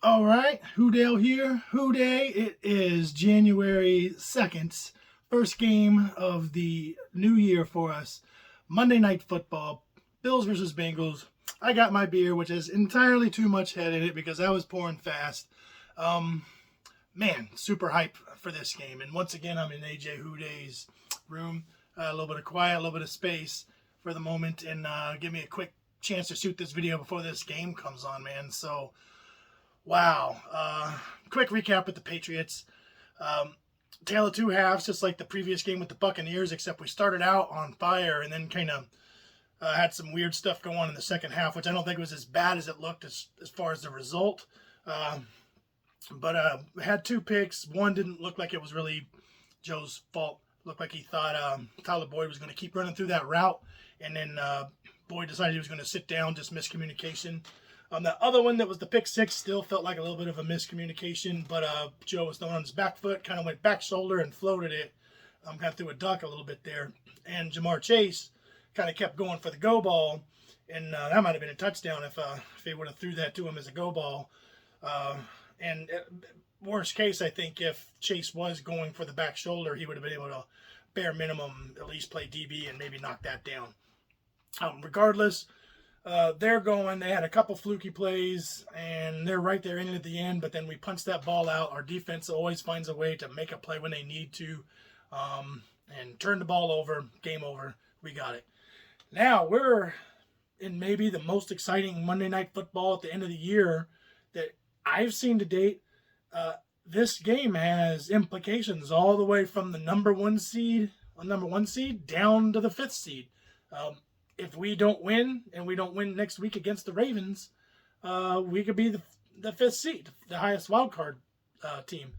All right, Who Dey here. Who Dey. It is January 2nd, first game of the new year for us. Monday Night Football, Bills versus Bengals. I got my beer, which has entirely too much head in it because I was pouring fast. Um, Man, super hype for this game. And once again, I'm in AJ Who Dey's room. A little bit of quiet, a little bit of space for the moment, and give me a quick chance to shoot this video before this game comes on, man. So, wow. Quick recap with the Patriots. Um, Tale of two halves, just like the previous game with the Buccaneers, except we started out on fire and then kind of had some weird stuff go on in the second half, which I don't think was as bad as it looked as far as the result. But had two picks. One didn't look like it was really Joe's fault. Looked like he thought Tyler Boyd was going to keep running through that route, and then Boyd decided he was going to sit down. Just miscommunication. The other one that was the pick six still felt like a little bit of a miscommunication, but Joe was throwing on his back foot, kind of went back shoulder and floated it. Kind of threw a duck a little bit there. And Jamar Chase kind of kept going for the go ball, and that might have been a touchdown if he would have threw that to him as a go ball. And worst case, I think if Chase was going for the back shoulder, he would have been able to bare minimum at least play DB and maybe knock that down. Regardless, they're going. They had a couple fluky plays, and they're right there in it at the end. But then we punch that ball out. Our defense always finds a way to make a play when they need to, and turn the ball over. Game over. We got it. Now we're in maybe the most exciting Monday Night Football at the end of the year that I've seen to date. This game has implications all the way from the number one seed down to the fifth seed. If we don't win and we don't win next week against the Ravens, we could be the fifth seed, the highest wild card team.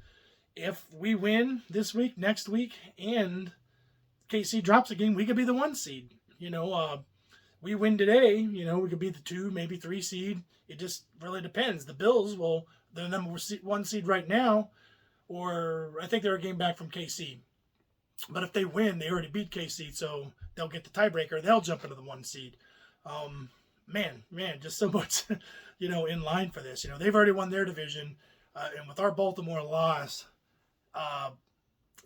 If we win this week, next week, and KC drops a game, we could be the one seed. We win today, we could be the two, maybe three seed. It just really depends. The Bills, well, they're the number one seed right now, or I think they're a game back from KC. But if they win, they already beat KC, so they'll get the tiebreaker. They'll jump into the one seed. Man, just so much, in line for this. They've already won their division, and with our Baltimore loss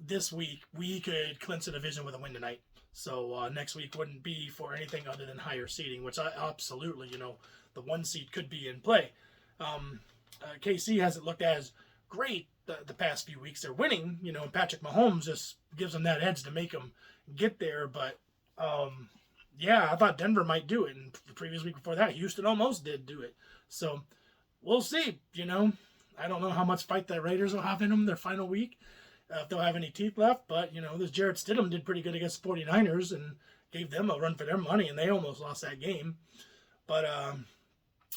this week, we could clinch the division with a win tonight. So next week wouldn't be for anything other than higher seeding, which I absolutely, the one seed could be in play. KC hasn't looked as great the past few weeks. They're winning, and Patrick Mahomes just gives them that edge to make them get there. But yeah, I thought Denver might do it, and the previous week before that, Houston almost did do it. So we'll see. I don't know how much fight the Raiders will have in them their final week, if they'll have any teeth left. But this Jarrett Stidham did pretty good against the 49ers and gave them a run for their money, and they almost lost that game. But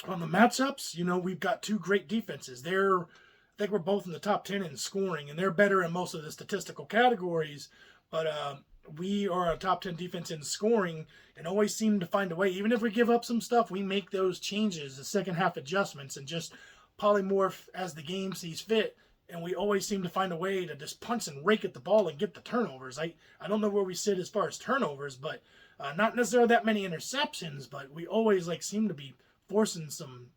on the matchups, we've got two great defenses. I think we're both in the top 10 in scoring, and they're better in most of the statistical categories. But we are a top 10 defense in scoring and always seem to find a way. Even if we give up some stuff, we make those changes, the second half adjustments, and just polymorph as the game sees fit. And we always seem to find a way to just punch and rake at the ball and get the turnovers. I don't know where we sit as far as turnovers, but not necessarily that many interceptions, but we always seem to be forcing some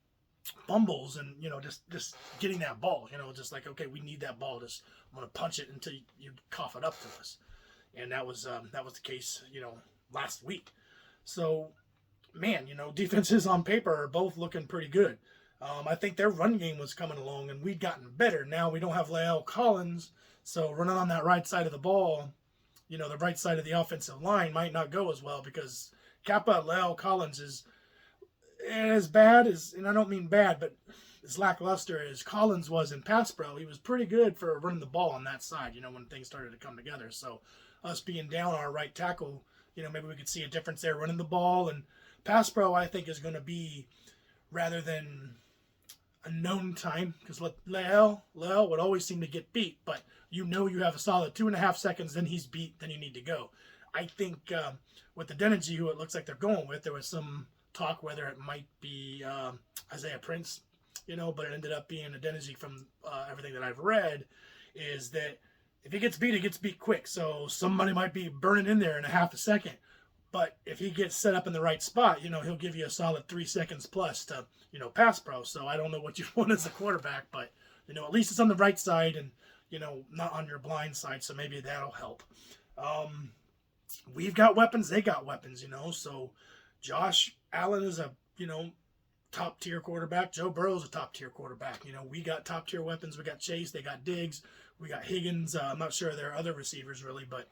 fumbles and just getting that ball, just okay, we need that ball, just I'm gonna punch it until you cough it up to us. And that was the case last week. So man, defenses on paper are both looking pretty good. I think their run game was coming along and we'd gotten better. Now we don't have La'el Collins, so running on that right side of the ball, the right side of the offensive line might not go as well because Kappa La'el Collins is as bad as, and I don't mean bad, but as lackluster as Collins was in pass pro, he was pretty good for running the ball on that side, when things started to come together. So us being down our right tackle, maybe we could see a difference there running the ball. And pass pro, I think, is going to be, rather than a known time, because La'el would always seem to get beat, but you have a solid 2.5 seconds, then he's beat, then you need to go. I think with the Adeniji, who it looks like they're going with, there was some talk whether it might be Isaiah Prince, but it ended up being Adeniji from everything that I've read, is that if he gets beat quick. So somebody might be burning in there in a half a second. But if he gets set up in the right spot, he'll give you a solid 3 seconds plus to, pass pro. So I don't know what you want as a quarterback, but, at least it's on the right side and, not on your blind side. So maybe that'll help. We've got weapons. They got weapons, So Josh Allen is a, top tier quarterback. Joe Burrow's a top tier quarterback. We got top tier weapons. We got Chase. They got Diggs. We got Higgins. I'm not sure there are other receivers really, but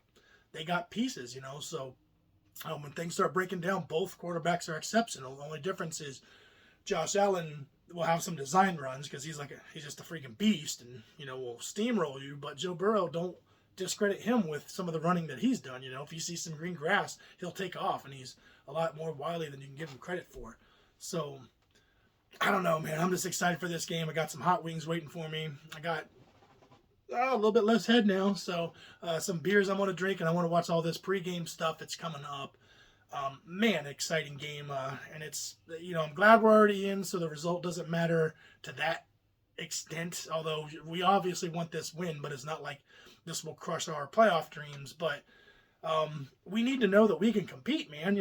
they got pieces, So when things start breaking down, both quarterbacks are exceptional. The only difference is Josh Allen will have some design runs because he's just a freaking beast and, will steamroll you. But Joe Burrow, don't discredit him with some of the running that he's done. If you see some green grass, he'll take off, and he's a lot more wily than you can give him credit for. So, I don't know, man. I'm just excited for this game. I got some hot wings waiting for me. I got a little bit less head now, so some beers I'm going to drink, and I want to watch all this pregame stuff that's coming up. Man, exciting game, and it's, I'm glad we're already in, so the result doesn't matter to that extent, although we obviously want this win, but it's not like this will crush our playoff dreams, but we need to know that we can compete, man,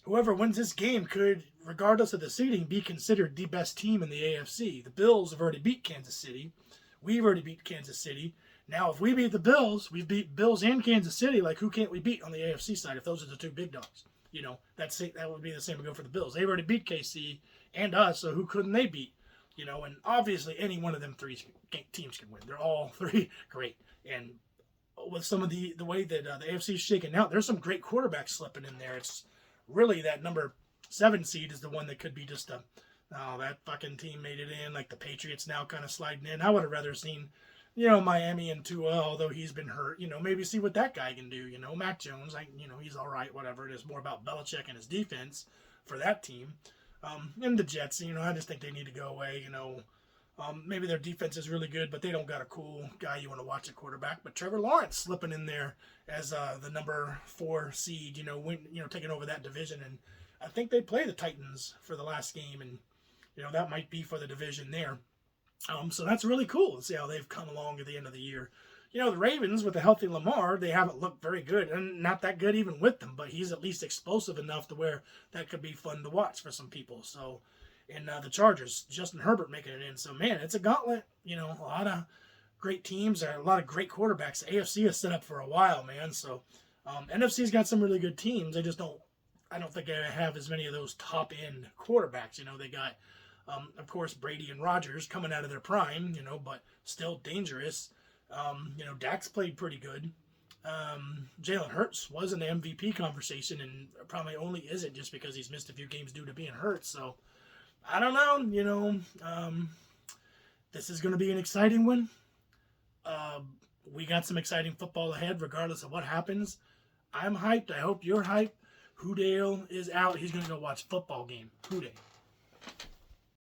whoever wins this game could, regardless of the seeding, be considered the best team in the AFC. The Bills have already beat Kansas City. We've already beat Kansas City. Now, if we beat the Bills, we've beat Bills and Kansas City. Who can't we beat on the AFC side if those are the two big dogs? That would be the same to go for the Bills. They've already beat KC and us, so who couldn't they beat? And obviously any one of them three teams can win. They're all three great. And with some of the way that the AFC is shaking out, there's some great quarterbacks slipping in there. It's really that number 7 seed is the one that could be just that fucking team made it in, like the Patriots now kind of sliding in. I would have rather seen, Miami and Tua, although he's been hurt, maybe see what that guy can do. Mac Jones, he's all right, whatever. It is more about Belichick and his defense for that team. And the Jets, I just think they need to go away, maybe their defense is really good, but they don't got a cool guy you want to watch at quarterback. But Trevor Lawrence slipping in there as the number 4 seed, taking over that division. And I think they play the Titans for the last game, and that might be for the division there. So that's really cool to see how they've come along at the end of the year. The Ravens with a healthy Lamar, they haven't looked very good, and not that good even with them, but he's at least explosive enough to where that could be fun to watch for some people. So, and the Chargers, Justin Herbert making it in. So, man, it's a gauntlet. A lot of great teams, a lot of great quarterbacks. The AFC is set up for a while, man. So, NFC's got some really good teams. I don't think they have as many of those top-end quarterbacks. They got, of course, Brady and Rodgers coming out of their prime, but still dangerous. Dak's played pretty good. Jalen Hurts was in the MVP conversation and probably only isn't just because he's missed a few games due to being hurt. So, I don't know. This is going to be an exciting one. We got some exciting football ahead regardless of what happens. I'm hyped. I hope you're hyped. Who Dey is out. He's going to go watch football game. Who Dey.